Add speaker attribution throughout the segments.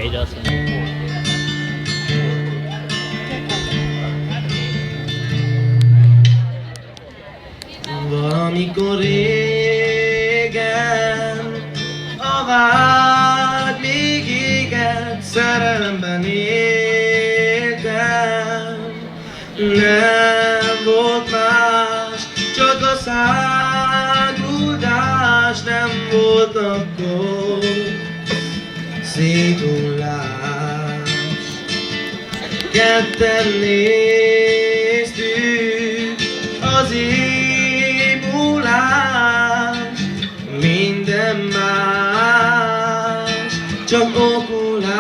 Speaker 1: Egyre azt mondom.
Speaker 2: Valamikor régen a vágy még égett, szerelemben éltem. Nem volt más, csak a száguldás, nem volt akkor széthullás. Ketten néztük az ébulást, minden más, csak okulás.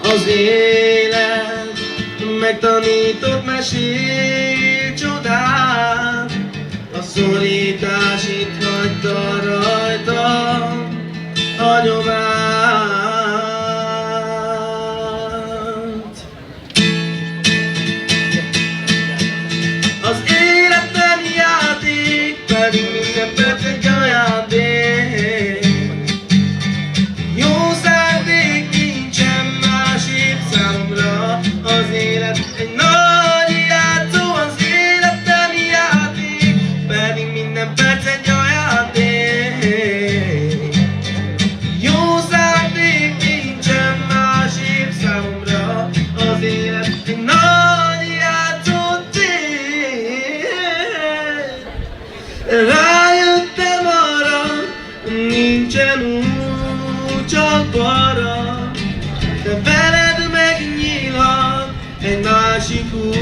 Speaker 2: Az élet megtanított mesél csodát, a szorítás itt hagyta rajtam hagyomát. Az életem játék, pedig minden perc egy ajándék. Jó szándék, nincsen másik számomra. Az élet egy nagy játszó, az életem játék, pedig minden perc egy ajándék. Jó szándék, nincsen másik számomra. Az élet egy nagy játszó tér. Rájöttem arra, nincsen út, csak balra, de veled megnyílhat egy másik út.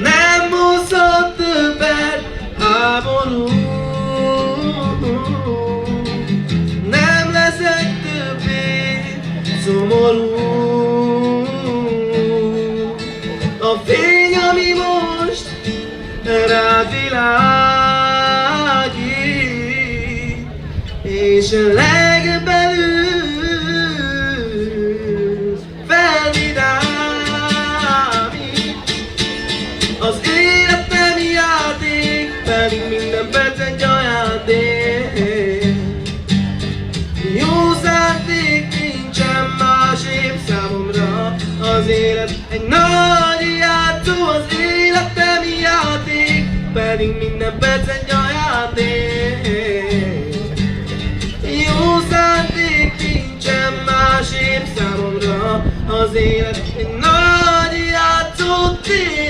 Speaker 2: Nem hozhat többet háború, nem leszek többé szomorú. A fény, ami most rád világít, és legbelül felvidámít. Az életem játék, pedig minden perc egy ajándék. Jó szándék, nincsen másképp számomra. Az élet egy nagy játszó, az életem játék, pedig minden perc egy ajándék. Jó szándék, nincsen másképp számomra. Az élet egy nagy játszó tér.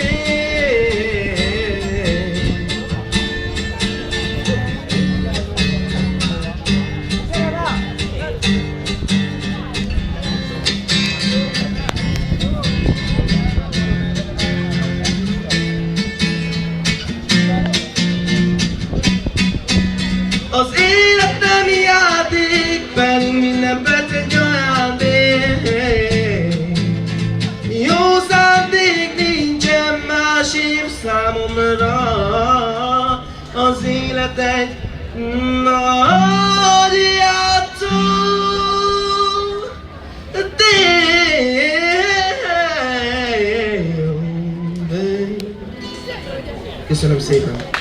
Speaker 2: Az életem játék, pedig minden perc egy ajándék. Jó szándék, nincsen másik számomra. Az élet egy nagy játszó tér. Köszönöm szépen!